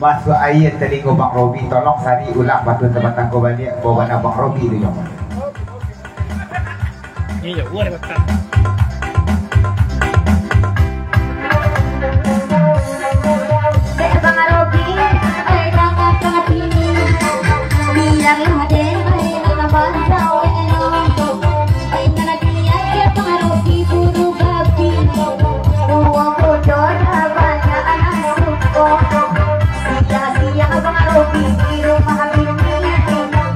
masuk air telinga Bang Robi, tolong sari ulang batu tempatan kau balik bawa mana Bang Robi tu jom. Iya, gua ada betul. Bang Robi, tengah ini biarlah deh kita bantau dengan dia dia Bang Robi buru babi uang bodoh banyak anak suko sia-sia Bang Robi di rumah bini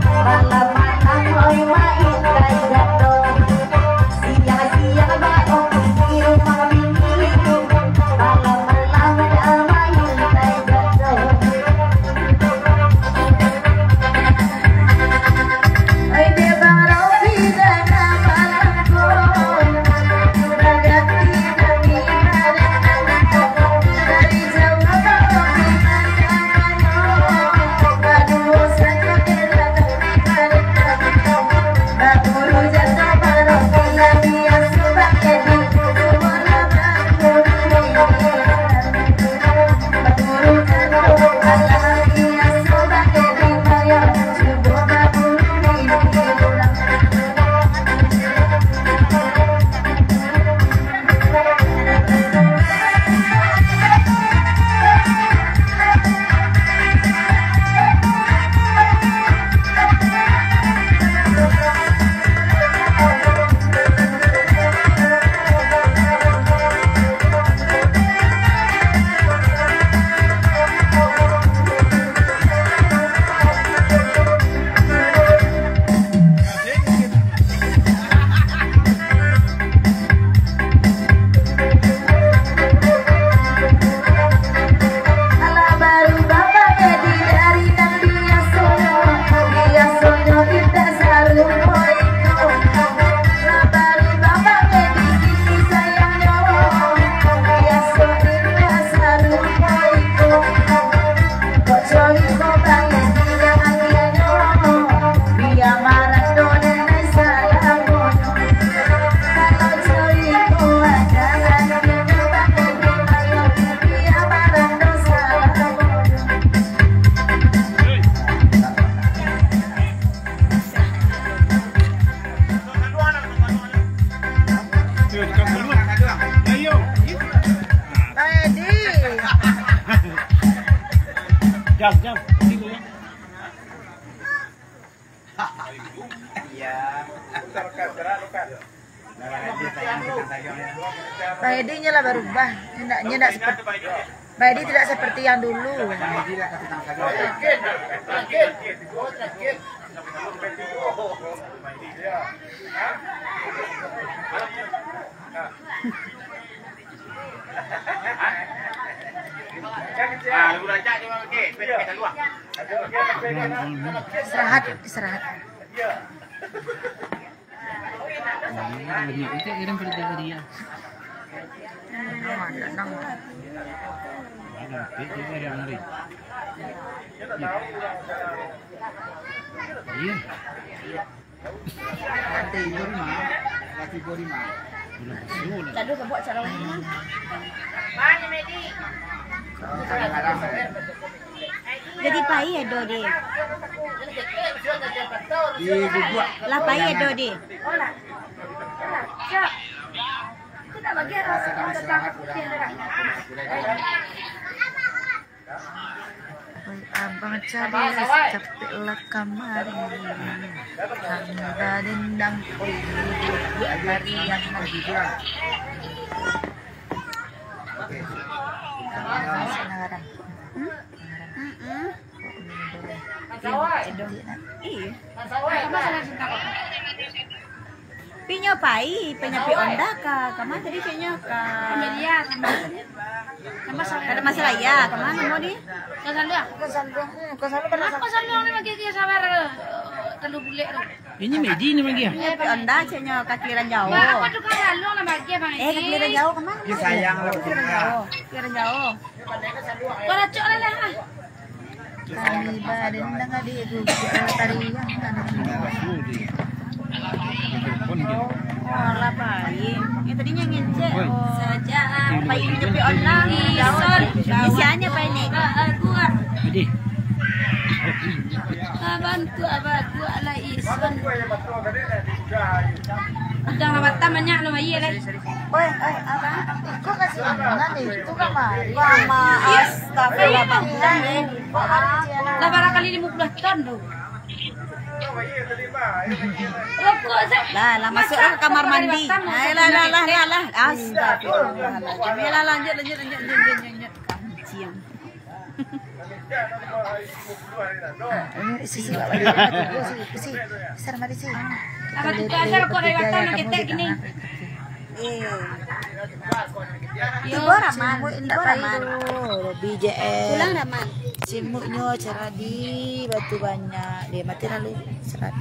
malam-malam oi main gado sia-sia Bang Robi di rumah bini malam-malam main gado. Oi dia Bang Robi dan malamku berganti dari jauh aduh saja Baturu jasa Bang Robi nabi yang sebagai di semua labanku Baturu jasa nabi yang sebagai di bayar subuh Baturu Ala baru bapak jadi dari dan dia sono kita selalu poiko. Ala baru bapak jadi sini sayangnya dia selalu poiko. Kok coli kok banyak tidak akhirnya dia marah donen salah bono. Kalau coli kok ada akhirnya pakai dia marah dosa bono. Jam. Pak Edi lah berubah, tidak seperti Pak Edi tidak seperti yang dulu. Istirahat. Itu iring kerja dia. Tenang. Ada, dia yang ngeri. Iya. Lalu ke buat cara mana? Jadi pai edo di. Lah pai edo di. Olah. Cak. Kita bagi rasa tentang putih abang cari capek lah kamari hamba dendang hari yang sekarang Pinyo pai, penyapi onda kemana tadi pinyo ke Amelia ada masalah ya kemana mau di Kosandu ini lagi dia sabar telu bulik ini Medi ini lagi ya penyapi onda cenyo kakiran jauh kakiran jauh kemana sayang lah kakiran jauh pada cok lah kami badan dengan di tarian Olah paling. Yang tadinya ngecek saja. Paling nyepi online. Isiannya paling. Jadi. Bantu abadu ala isan. Udah lawat tamannya no iya lagi. Oi, apa? Kok kasih mana nih? Itu kamari. Mama astagfirullah. Lah Barangkali 15 ton tuh. Lah masuk ke kamar mandi. Lah. Astagfirullah. Ya lanjut. Kancing. Sisi mari sih. Apa tuh asal kok lewatan kita gini. Ibu Raman. BJL. Pulang Raman. Simuknya cara di batu banyak. Dia mati lalu serat.